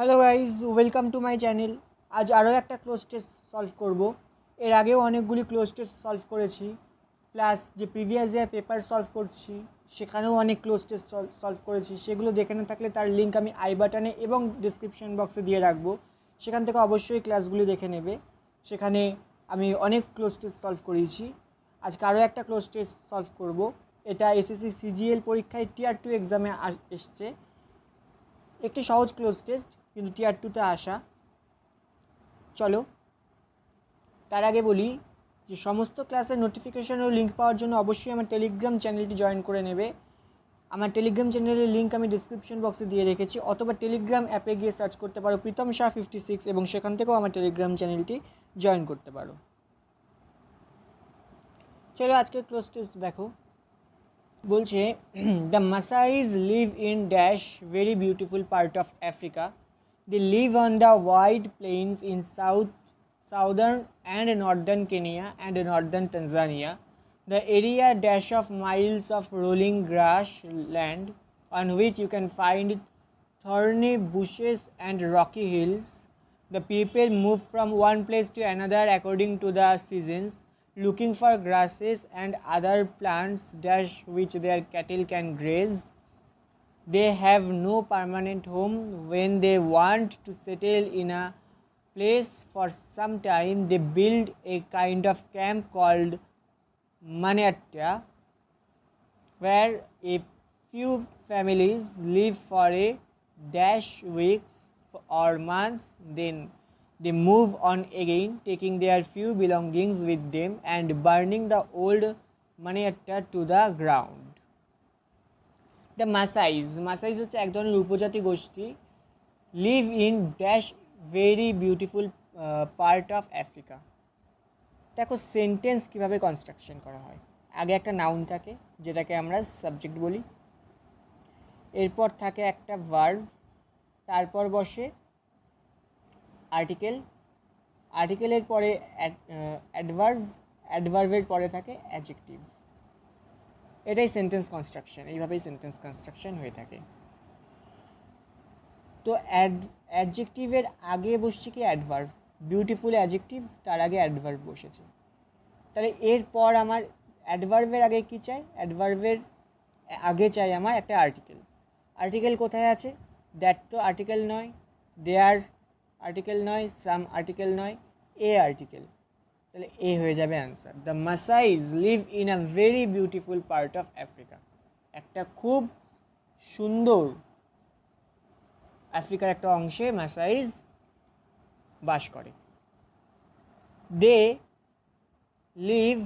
Hello guys, welcome to my channel. আজ আরও একটা ক্লোজ টেস্ট সলভ করব। এর আগেও অনেকগুলি ক্লোজ টেস্ট সলভ করেছি, প্লাস যে প্রিভিয়াস ইয়ার পেপার সলভ করছি সেখানেও অনেক ক্লোজ টেস্ট সলভ করেছি। সেগুলো দেখে না থাকলে তার লিঙ্ক আমি আই বাটনে এবং ডিসক্রিপশন বক্সে দিয়ে রাখবো, সেখান থেকে অবশ্যই ক্লাসগুলি দেখে নেবে। সেখানে আমি অনেক ক্লোজ টেস্ট সলভ করেছি। আজকে আরও একটা ক্লোজ টেস্ট সলভ করব। এটা এসএসসি সিজিএল পরীক্ষায় টিয়ার 2 এক্সামে এসছে। একটি সহজ ক্লোজ টেস্ট, কিন্তু টিয়ার 2তে আসা। চলো, তার আগে বলি যে সমস্ত ক্লাসের নোটিফিকেশন ও লিঙ্ক পাওয়ার জন্য অবশ্যই আমার টেলিগ্রাম চ্যানেলটি জয়েন করে নেবে। আমার টেলিগ্রাম চ্যানেলের লিঙ্ক আমি ডিসক্রিপশন বক্সে দিয়ে রেখেছি, অথবা টেলিগ্রাম অ্যাপে গিয়ে সার্চ করতে পারো প্রীতম শাহ 56 এবং সেখান থেকেও আমার টেলিগ্রাম চ্যানেলটি জয়েন করতে পারো। চলো আজকের ক্লোজ টেস্ট দেখো। বলছে the Masais live in dash very beautiful part of Africa. They live on the wide plains in southern and northern Kenya and northern Tanzania. The area dash of miles of rolling grassland on which you can find thorny bushes and rocky hills. The people move from one place to another according to the seasons, looking for grasses and other plants dash which their cattle can graze. They have no permanent home. When they want to settle in a place for some time, they build a kind of camp called Maniatta, where a few families live for a dash weeks or months. Then they move on again, taking their few belongings with them and burning the old Maniatta to the ground. The Masais হচ্ছে এক ধরনের উপজাতি গোষ্ঠী। Live in dash very beautiful part of Africa. দেখো sentence কীভাবে construction করা হয়। আগে একটা নাউন থাকে যেটাকে আমরা সাবজেক্ট বলি, এরপর থাকে একটা ভার্ব, তারপর বসে আর্টিকেল, আর্টিকেলের পরে অ্যাডভার্বের পরে থাকে অ্যাডজেক্টিভ। এটাই সেন্টেন্স কনস্ট্রাকশন, এইভাবেই সেন্টেন্স কনস্ট্রাকশন হয়ে থাকে। তো অ্যাডজেক্টিভের আগে বসছে কি অ্যাডভার্ব, বিউটিফুল অ্যাডজেক্টিভ, তার আগে অ্যাডভার্ব বসেছে। তাহলে এরপর আমার অ্যাডভার্বের আগে কি চাই, অ্যাডভার্বের আগে চাই আমার একটা আর্টিকেল। আর্টিকেল কোথায় আছে? দ্যাট তো আর্টিকেল নয়, দেয়ার আর্টিকেল নয়, সাম আর্টিকেল নয়, এ আর্টিকেল। তাহলে এ হয়ে যাবে answer. The Masais live in a very beautiful part of Africa. একটা খুব সুন্দর আফ্রিকার একটা অংশে মাসাইজ বাস করে। They live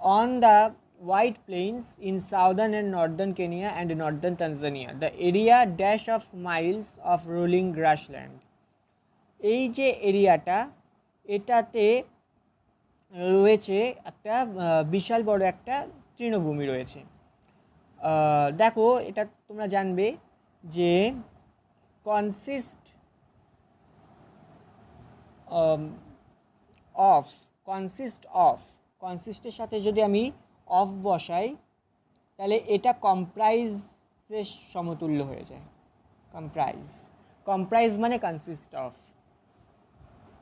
on the white plains in southern and northern Kenya and northern Tanzania. The area dash of miles of rolling grassland. এই যে এরিয়াটা, এটাতে রয়েছে একটা বিশাল বড় একটা তৃণভূমি রয়েছে। দেখো এটা তোমরা জানবে যে কনসিস্টের সাথে যদি আমি অফ বসাই তাহলে এটা কম্প্রাইজের সমতুল্য হয়ে যায়। কম্প্রাইজ মানে কনসিস্ট অফ।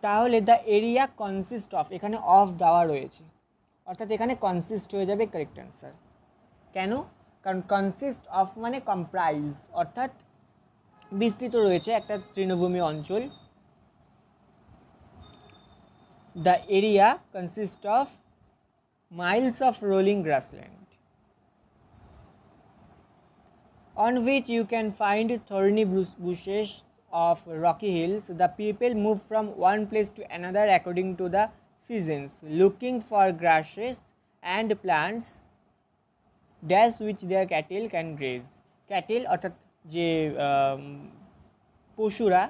তাহলে দ্য এরিয়া কনসিস্ট অফ, এখানে অফ দেওয়া রয়েছে, অর্থাৎ এখানে কনসিস্ট হয়ে যাবে কারেক্ট অ্যান্সার। কেন? কারণ কনসিস্ট অফ মানে কম্প্রাইজ, অর্থাৎ বিস্তৃত রয়েছে একটা তৃণভূমি অঞ্চল। The area consist of miles of rolling grassland on which you can find thorny bushes of rocky hills. The people move from one place to another according to the seasons, looking for grasses and plants dash which their cattle can graze. Cattle অর্থাৎ যে পশুরা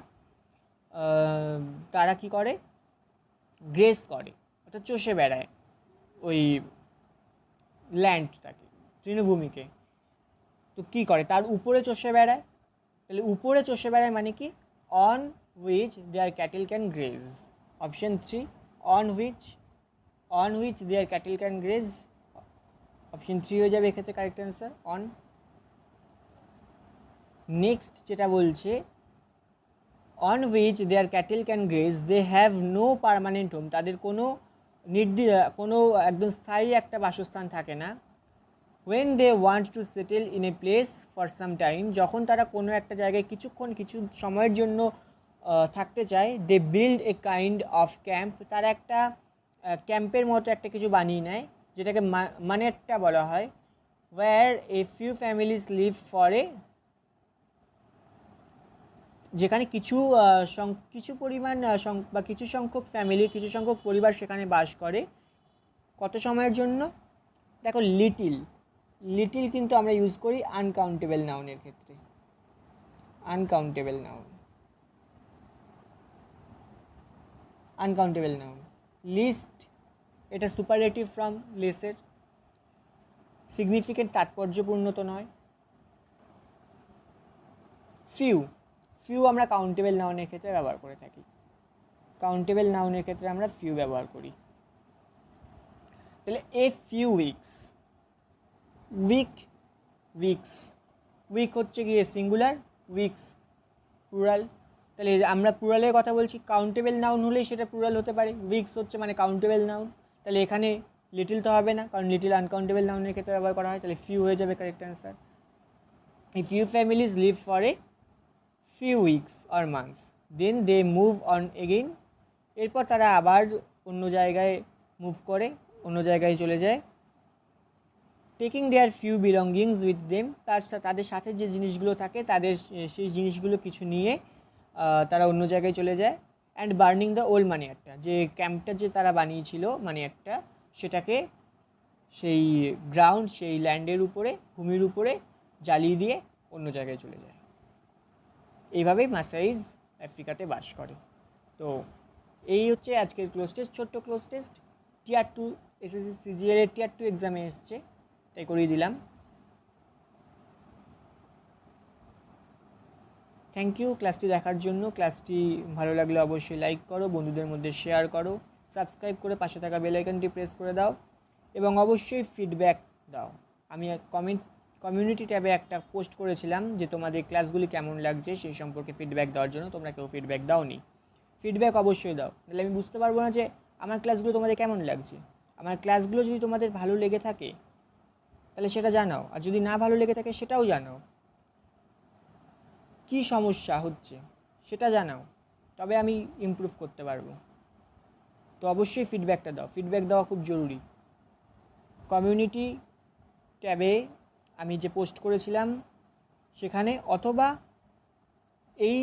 তারা কি করে, grace করে, অর্থাৎ চষে বেড়ায় ওই ল্যান্ডটাকে, তৃণভূমিকে। তো কী করে, তার উপরে চষে বেড়ায়। তাহলে উপরে চষে বেড়ায় মানে কি, on which their cattle can graze. Option 3, on which their cattle can graze. Option 3 হয়ে যাবে এক্ষেত্রে কারেক্ট অ্যান্সার, অন। নেক্সট যেটা বলছে on which their cattle can graze, they have no permanent home, তাদের কোনো কোনো একদম স্থায়ী একটা বাসস্থান থাকে না। when they want to settle in a place for some time, যখন তারা কোনো একটা জায়গায় কিছু সময়ের জন্য থাকতে চায়, they build a kind of camp, তারা একটা ক্যাম্পের মতো একটা কিছু বানিয়ে নেয় যেটাকে মানেট্টা বলা হয়, where a few families live for a, যেখানে কিছু পরিমাণ বা কিছু সংখ্যক ফ্যামিলি, কিছু সংখ্যক পরিবার সেখানে বাস করে। কত সময়ের জন্য? দেখো লিটিল কিন্তু আমরা ইউজ করি আনকাউন্টেবল নাউনের ক্ষেত্রে, আনকাউন্টেবল নাউন। লিস্ট এটা সুপারলেটিভ ফ্রম লেসের, সিগনিফিকেন্ট তাৎপর্যপূর্ণ তো নয়। ফিউ আমরা কাউন্টেবল নাউনের ক্ষেত্রে ব্যবহার করে থাকি, কাউন্টেবল নাউনের ক্ষেত্রে আমরা ফিউ ব্যবহার করি। তাহলে এ ফিউ উইক হচ্ছে গিয়ে সিঙ্গুলার, উইকস প্লুরাল। তাহলে আমরা প্লুরালের কথা বলছি, কাউন্টেবল নাউন হলেই সেটা প্লুরাল হতে পারে, উইকস হচ্ছে মানে কাউন্টেবল নাউন। তাহলে এখানে লিটিল তো হবে না, কারণ লিটিল আনকাউন্টেবল নাউনের ক্ষেত্রে ব্যবহার করা হয়, তাহলে ফিউ হয়ে যাবে correct answer. If few families live for a few weeks or months, then they move on again, এরপর তারা আবার অন্য জায়গায় মুভ করে, অন্য জায়গায় চলে যায়। Taking their few belongings with them, তাদের সাথে যে জিনিসগুলো থাকে তাদের সেই জিনিসগুলো কিছু নিয়ে তারা অন্য জায়গায় চলে যায়। অ্যান্ড বার্নিং দ্য ওল্ড মানিয়ারটা, যে ক্যাম্পটা যে তারা বানিয়েছিল মানিয়ারটা, সেটাকে সেই গ্রাউন্ড, সেই ল্যান্ডের উপরে, ভূমির উপরে জ্বালিয়ে দিয়ে অন্য জায়গায় চলে যায়। এইভাবেই মাসাইজ আফ্রিকাতে বাস করে। তো এই হচ্ছে আজকের ক্লোজ টেস্ট, ছোট্ট ক্লোজ টেস্ট। টিয়ার 2 এসএসসি সিজিএল এর টিয়ার 2 এক্সামে এসছে, তাই করিয়ে দিলাম। থ্যাংক ইউ ক্লাসটি দেখার জন্য। ক্লাসটি ভালো লাগলে অবশ্যই লাইক করো, বন্ধুদের মধ্যে শেয়ার করো, সাবস্ক্রাইব করে পাশে থাকা বেল আইকনটি প্রেস করে দাও এবং অবশ্যই ফিডব্যাক দাও। আমি কমিউনিটি ট্যাবে একটা পোস্ট করেছিলাম যে তোমাদের ক্লাসগুলি কেমন লাগছে সেই সম্পর্কে ফিডব্যাক দেওয়ার জন্য, তোমরা কেউ ফিডব্যাক দাওনি। ফিডব্যাক অবশ্যই দাও, তাহলে আমি বুঝতে পারবো না যে আমার ক্লাসগুলো তোমাদের কেমন লাগছে। আমার ক্লাসগুলো যদি তোমাদের ভালো লেগে থাকে তাহলে সেটা জানাও, আর যদি না ভালো লেগে থাকে সেটাও জানাও। কি সমস্যা হচ্ছে সেটা জানাও, তবে আমি ইমপ্রুভ করতে পারবো। তো অবশ্যই ফিডব্যাকটা দাও, ফিডব্যাক দেওয়া খুব জরুরি। কমিউনিটি ট্যাবে আমি যে পোস্ট করেছিলাম সেখানে, অথবা এই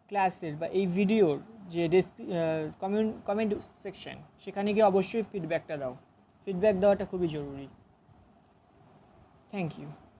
ক্লাসের বা এই ভিডিওর যে কমেন্ট সেকশন, সেখানে গিয়ে অবশ্যই ফিডব্যাকটা দাও। ফিডব্যাক দেওয়াটা খুবই জরুরি। Thank you.